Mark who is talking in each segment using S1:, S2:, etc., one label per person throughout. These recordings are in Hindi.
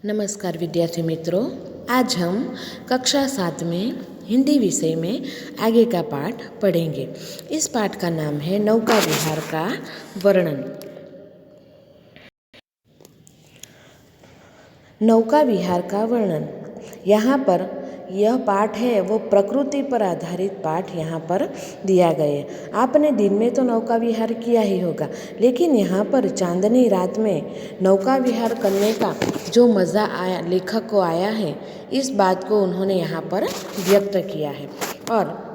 S1: नमस्कार विद्यार्थी मित्रों, आज हम कक्षा 7 में हिंदी विषय में आगे का पाठ पढ़ेंगे। इस पाठ का नाम है नौका विहार का वर्णन। नौका विहार का वर्णन। यहाँ पर यह पाठ है वो प्रकृति पर आधारित पाठ यहाँ पर दिया गया है। आपने दिन में तो नौका विहार किया ही होगा, लेकिन यहाँ पर चांदनी रात में नौका विहार करने का जो मज़ा आया लेखक को आया है, इस बात को उन्होंने यहाँ पर व्यक्त किया है। और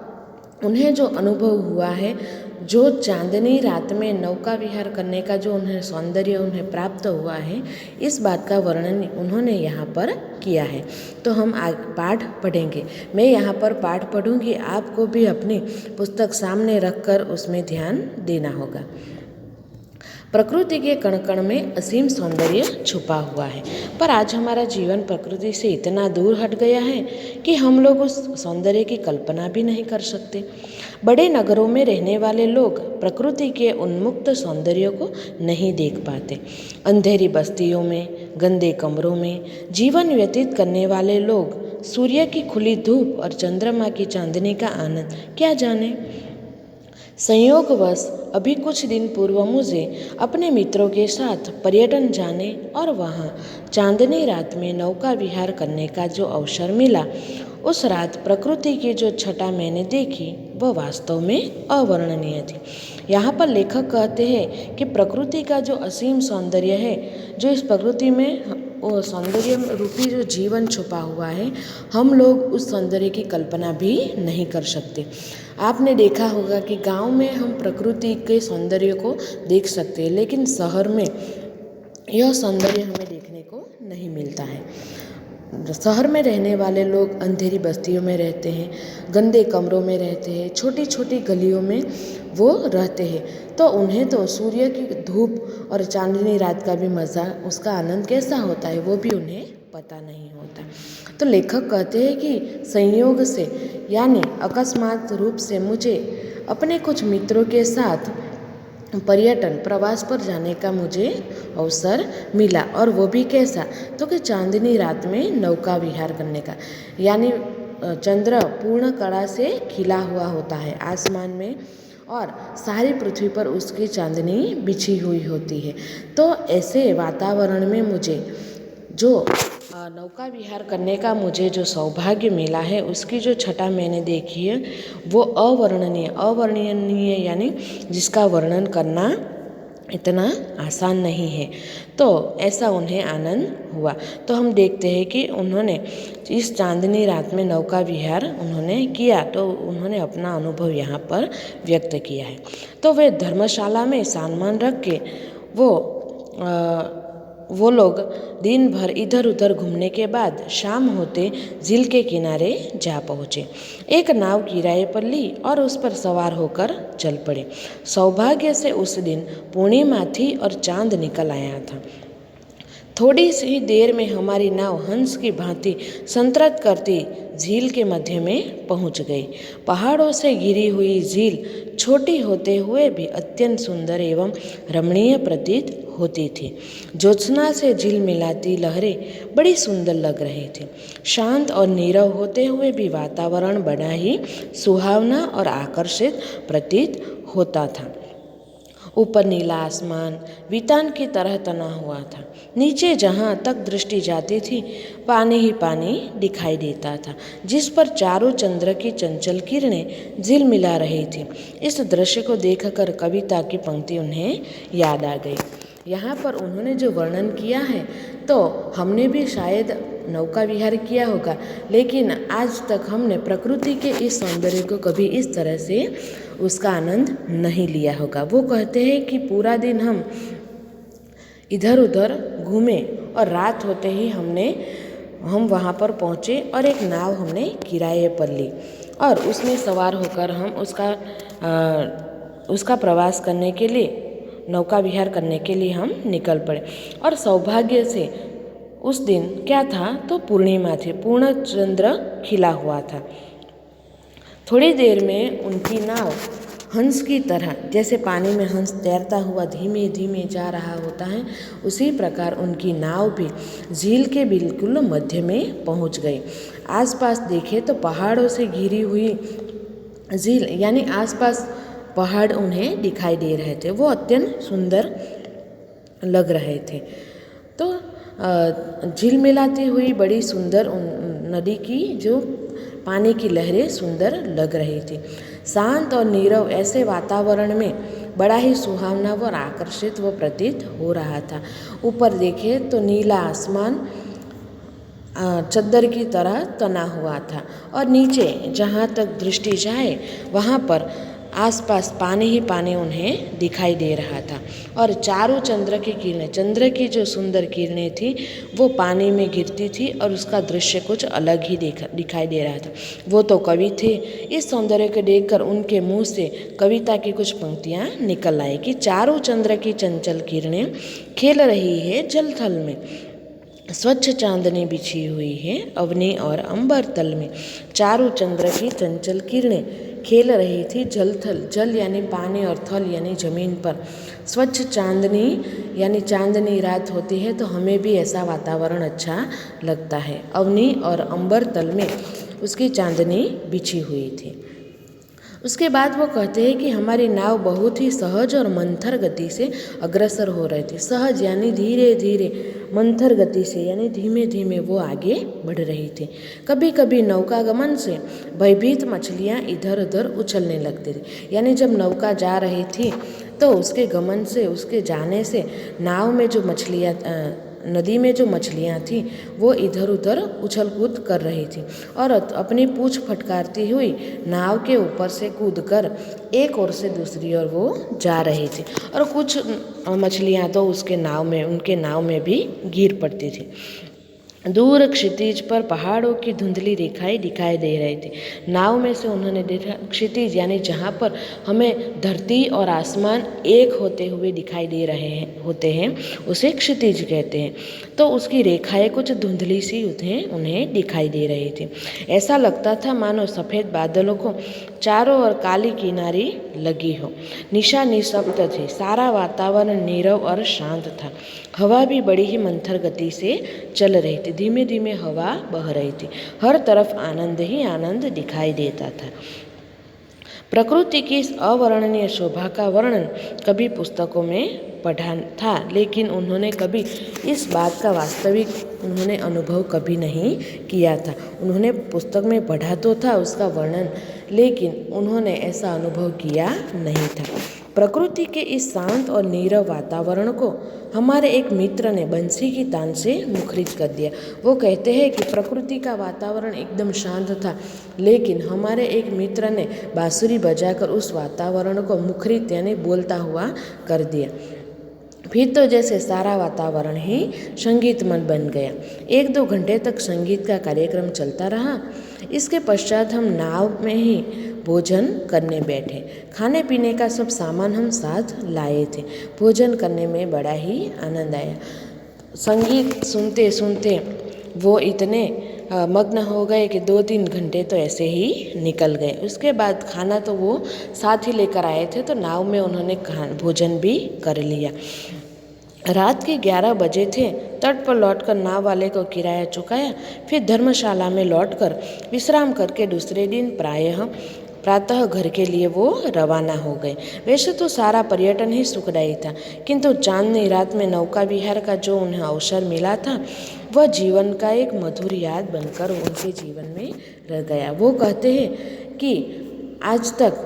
S1: उन्हें जो अनुभव हुआ है, जो चांदनी रात में नौका विहार करने का जो उन्हें सौंदर्य उन्हें प्राप्त हुआ है, इस बात का वर्णन उन्होंने यहाँ पर किया है। तो हम पाठ पढ़ेंगे। मैं यहाँ पर पाठ पढ़ूंगी, आपको भी अपनी पुस्तक सामने रखकर उसमें ध्यान देना होगा। प्रकृति के कण कण में असीम सौंदर्य छुपा हुआ है, पर आज हमारा जीवन प्रकृति से इतना दूर हट गया है कि हम लोग उस सौंदर्य की कल्पना भी नहीं कर सकते। बड़े नगरों में रहने वाले लोग प्रकृति के उन्मुक्त सौंदर्य को नहीं देख पाते। अंधेरी बस्तियों में, गंदे कमरों में जीवन व्यतीत करने वाले लोग सूर्य की खुली धूप और चंद्रमा की चांदनी का आनंद क्या जाने। संयोगवश अभी कुछ दिन पूर्व मुझे अपने मित्रों के साथ पर्यटन जाने और वहाँ चांदनी रात में नौका विहार करने का जो अवसर मिला, उस रात प्रकृति की जो छटा मैंने देखी वह वास्तव में अवर्णनीय थी। यहाँ पर लेखक कहते हैं कि प्रकृति का जो असीम सौंदर्य है, जो इस प्रकृति में वो सौंदर्य रूपी जो जीवन छुपा हुआ है, हम लोग उस सौंदर्य की कल्पना भी नहीं कर सकते। आपने देखा होगा कि गांव में हम प्रकृति के सौंदर्य को देख सकते हैं, लेकिन शहर में यह सौंदर्य हमें देखने को नहीं मिलता है। शहर में रहने वाले लोग अंधेरी बस्तियों में रहते हैं, गंदे कमरों में रहते हैं, छोटी छोटी गलियों में वो रहते हैं, तो उन्हें तो सूर्य की धूप और चांदनी रात का भी मज़ा, उसका आनंद कैसा होता है वो भी उन्हें पता नहीं होता। तो लेखक कहते हैं कि संयोग से यानी अकस्मात रूप से मुझे अपने कुछ मित्रों के साथ पर्यटन प्रवास पर जाने का मुझे अवसर मिला, और वो भी कैसा, तो कि चांदनी रात में नौका विहार करने का। यानी चंद्र पूर्ण कड़ा से खिला हुआ होता है आसमान में, और सारी पृथ्वी पर उसकी चांदनी बिछी हुई होती है। तो ऐसे वातावरण में मुझे जो नौका विहार करने का मुझे जो सौभाग्य मिला है, उसकी जो छटा मैंने देखी है वो अवर्णनीय यानी जिसका वर्णन करना इतना आसान नहीं है। तो ऐसा उन्हें आनंद हुआ। तो हम देखते हैं कि उन्होंने इस चांदनी रात में नौका विहार उन्होंने किया, तो उन्होंने अपना अनुभव यहाँ पर व्यक्त किया है। तो वे धर्मशाला में सामान रख के वो लोग दिन भर इधर उधर घूमने के बाद शाम होते झील के किनारे जा पहुँचे। एक नाव किराए पर ली और उस पर सवार होकर चल पड़े। सौभाग्य से उस दिन पूर्णिमा थी और चांद निकल आया था। थोड़ी सी देर में हमारी नाव हंस की भांति संतरत करती झील के मध्य में पहुंच गई। पहाड़ों से घिरी हुई झील छोटी होते हुए भी अत्यंत सुंदर एवं रमणीय प्रतीत होती थी। ज्योत्सना से झील मिलाती लहरें बड़ी सुंदर लग रही थी। शांत और नीरव होते हुए भी वातावरण बड़ा ही सुहावना और आकर्षित प्रतीत होता था। ऊपर नीला आसमान वितान की तरह तना हुआ था। नीचे जहाँ तक दृष्टि जाती थी पानी ही पानी दिखाई देता था, जिस पर चारों चंद्र की चंचल किरणें झिल मिला रही थी। इस दृश्य को देखकर कविता की पंक्ति उन्हें याद आ गई। यहाँ पर उन्होंने जो वर्णन किया है, तो हमने भी शायद नौका विहार किया होगा, लेकिन आज तक हमने प्रकृति के इस सौंदर्य को कभी इस तरह से उसका आनंद नहीं लिया होगा। वो कहते हैं कि पूरा दिन हम इधर उधर घूमे और रात होते ही हम वहाँ पर पहुँचे और एक नाव हमने किराए पर ली और उसमें सवार होकर हम उसका प्रवास करने के लिए, नौका विहार करने के लिए हम निकल पड़े। और सौभाग्य से उस दिन क्या था, तो पूर्णिमा थी, पूर्ण चंद्र खिला हुआ था। थोड़ी देर में उनकी नाव हंस की तरह, जैसे पानी में हंस तैरता हुआ धीमे धीमे जा रहा होता है, उसी प्रकार उनकी नाव भी झील के बिल्कुल मध्य में पहुंच गई। आसपास देखे तो पहाड़ों से घिरी हुई झील यानी आसपास पहाड़ उन्हें दिखाई दे रहे थे। वो अत्यंत सुंदर लग रहे थे। तो झिलमिलाती हुई बड़ी सुंदर नदी की जो पानी की लहरें सुंदर लग रही थी। शांत और नीरव ऐसे वातावरण में बड़ा ही सुहावना व आकर्षित व प्रतीत हो रहा था। ऊपर देखे तो नीला आसमान चद्दर की तरह तना हुआ था और नीचे जहाँ तक दृष्टि जाए वहाँ पर आसपास पानी ही पानी उन्हें दिखाई दे रहा था। और चारों चंद्र की किरणें, चंद्र की जो सुंदर किरणें थी वो पानी में गिरती थी और उसका दृश्य कुछ अलग ही दिखाई दे रहा था। वो तो कवि थे। इस सौंदर्य को देखकर उनके मुंह से कविता की कुछ पंक्तियाँ निकल आई कि चारों चंद्र की चंचल किरणें खेल रही है जल थल में, स्वच्छ चांदनी बिछी हुई है अवनी और अंबर तल में। चारों चंद्र की चंचल किरणें खेल रही थी जल थल, जल यानी पानी और थल यानी जमीन पर। स्वच्छ चांदनी यानी चांदनी रात होती है तो हमें भी ऐसा वातावरण अच्छा लगता है। अवनी और अंबर तल में उसकी चांदनी बिछी हुई थी। उसके बाद वो कहते हैं कि हमारी नाव बहुत ही सहज और मंथर गति से अग्रसर हो रही थी। सहज यानी धीरे धीरे, मंथर गति से यानी धीमे धीमे वो आगे बढ़ रही थी। कभी कभी नौका गमन से भयभीत मछलियाँ इधर उधर उछलने लगती थी। यानी जब नौका जा रही थी तो उसके गमन से, उसके जाने से नाव में जो मछलियाँ, नदी में जो मछलियाँ थीं वो इधर उधर उछल कूद कर रही थी और अपनी पूँछ फटकारती हुई नाव के ऊपर से कूदकर एक ओर से दूसरी ओर वो जा रही थी। और कुछ मछलियाँ तो उनके नाव में भी गिर पड़ती थी। दूर क्षितिज पर पहाड़ों की धुंधली रेखाएं दिखाई दे रही थी। नाव में से उन्होंने देखा क्षितिज यानी जहाँ पर हमें धरती और आसमान एक होते हुए दिखाई दे रहे होते हैं उसे क्षितिज कहते हैं। तो उसकी रेखाएं कुछ धुंधली सी उन्हें दिखाई दे रही थी। ऐसा लगता था मानो सफ़ेद बादलों को चारों ओर काली किनारी लगी हो। निशा निशब्द थी, सारा वातावरण नीरव और शांत था। हवा भी बड़ी ही मंथर गति से चल रही थी, धीमे धीमे हवा बह रही थी। हर तरफ आनंद ही आनंद दिखाई देता था। प्रकृति की इस अवर्णनीय शोभा का वर्णन कभी पुस्तकों में पढ़ा था, लेकिन उन्होंने कभी इस बात का वास्तविक अनुभव कभी नहीं किया था। उन्होंने पुस्तक में पढ़ा तो था उसका वर्णन, लेकिन उन्होंने ऐसा अनुभव किया नहीं था। प्रकृति के इस शांत और नीरव वातावरण को हमारे एक मित्र ने बंसी की तान से मुखरित कर दिया। वो कहते हैं कि प्रकृति का वातावरण एकदम शांत था, लेकिन हमारे एक मित्र ने बांसुरी बजाकर उस वातावरण को मुखरित यानी बोलता हुआ कर दिया। फिर तो जैसे सारा वातावरण ही संगीतमय बन गया। 1-2 घंटे तक संगीत का कार्यक्रम चलता रहा। इसके पश्चात हम नाव में ही भोजन करने बैठे। खाने पीने का सब सामान हम साथ लाए थे। भोजन करने में बड़ा ही आनंद आया। संगीत सुनते सुनते वो इतने मग्न हो गए कि 2-3 घंटे तो ऐसे ही निकल गए। उसके बाद खाना तो वो साथ ही लेकर आए थे, तो नाव में उन्होंने भोजन भी कर लिया। रात के 11 बजे थे। तट पर लौटकर नाव वाले को किराया चुकाया। फिर धर्मशाला में लौटकर विश्राम करके दूसरे दिन प्रातः घर के लिए वो रवाना हो गए। वैसे तो सारा पर्यटन ही सुखदायी था, किंतु चांदनी रात में नौका विहार का जो उन्हें अवसर मिला था वह जीवन का एक मधुर याद बनकर उनके जीवन में रह गया। वो कहते हैं कि आज तक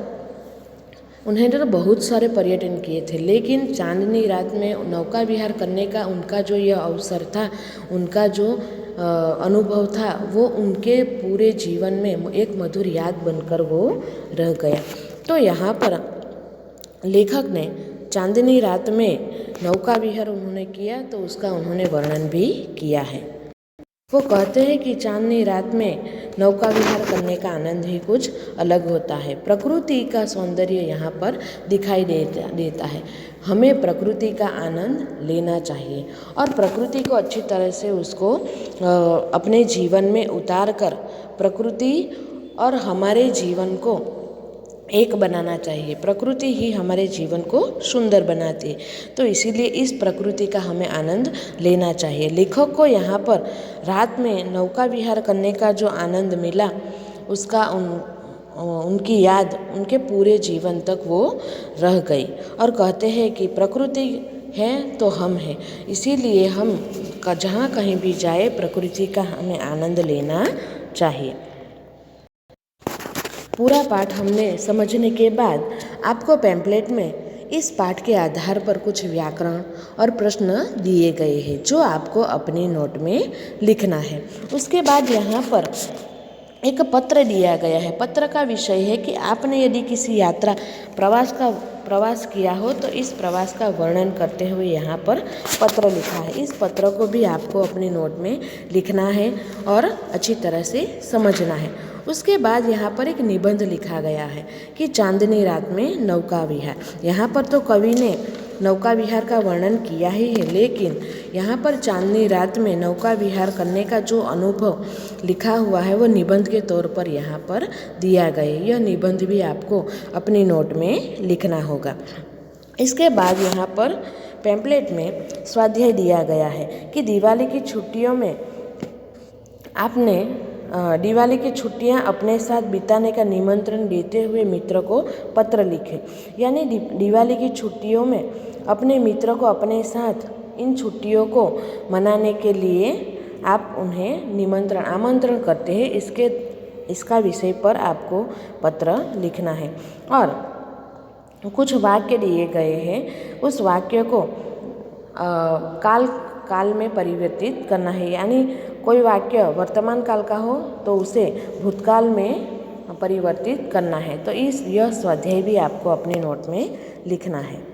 S1: उन्होंने तो बहुत सारे पर्यटन किए थे, लेकिन चांदनी रात में नौका विहार करने का उनका जो यह अवसर था, उनका जो अनुभव था, वो उनके पूरे जीवन में एक मधुर याद बनकर वो रह गया। तो यहाँ पर लेखक ने चांदनी रात में नौका विहार उन्होंने किया, तो उसका उन्होंने वर्णन भी किया है। वो कहते हैं कि चांदनी रात में नौका विहार करने का आनंद ही कुछ अलग होता है। प्रकृति का सौंदर्य यहाँ पर दिखाई देता है। हमें प्रकृति का आनंद लेना चाहिए और प्रकृति को अच्छी तरह से उसको अपने जीवन में उतार कर प्रकृति और हमारे जीवन को एक बनाना चाहिए। प्रकृति ही हमारे जीवन को सुंदर बनाती है, तो इसीलिए इस प्रकृति का हमें आनंद लेना चाहिए। लेखक को यहाँ पर रात में नौका विहार करने का जो आनंद मिला, उसका उनकी याद उनके पूरे जीवन तक वो रह गई। और कहते हैं कि प्रकृति है तो हम हैं, इसीलिए हम जहाँ कहीं भी जाए प्रकृति का हमें आनंद लेना चाहिए। पूरा पाठ हमने समझने के बाद आपको पैम्पलेट में इस पाठ के आधार पर कुछ व्याकरण और प्रश्न दिए गए हैं जो आपको अपने नोट में लिखना है। उसके बाद यहाँ पर एक पत्र दिया गया है। पत्र का विषय है कि आपने यदि किसी यात्रा प्रवास किया हो तो इस प्रवास का वर्णन करते हुए यहाँ पर पत्र लिखा है। इस पत्र को भी आपको अपने नोट में लिखना है और अच्छी तरह से समझना है। उसके बाद यहाँ पर एक निबंध लिखा गया है कि चांदनी रात में नौका विहार। यहाँ पर तो कवि ने नौका विहार का वर्णन किया ही है, लेकिन यहाँ पर चांदनी रात में नौका विहार करने का जो अनुभव लिखा हुआ है वो निबंध के तौर पर यहाँ पर दिया गया है। यह निबंध भी आपको अपनी नोट में लिखना होगा। इसके बाद यहाँ पर पैम्पलेट में स्वाध्याय दिया गया है कि दिवाली की छुट्टियों में आपने दिवाली की छुट्टियां अपने साथ बिताने का निमंत्रण देते हुए मित्र को पत्र लिखें। यानी दिवाली की छुट्टियों में अपने मित्र को अपने साथ इन छुट्टियों को मनाने के लिए आप उन्हें आमंत्रण करते हैं। इसका विषय पर आपको पत्र लिखना है और कुछ वाक्य दिए गए हैं, उस वाक्य को काल में परिवर्तित करना है। यानी कोई वाक्य वर्तमान काल का हो तो उसे भूतकाल में परिवर्तित करना है। तो यह स्वाध्याय भी आपको अपने नोट में लिखना है।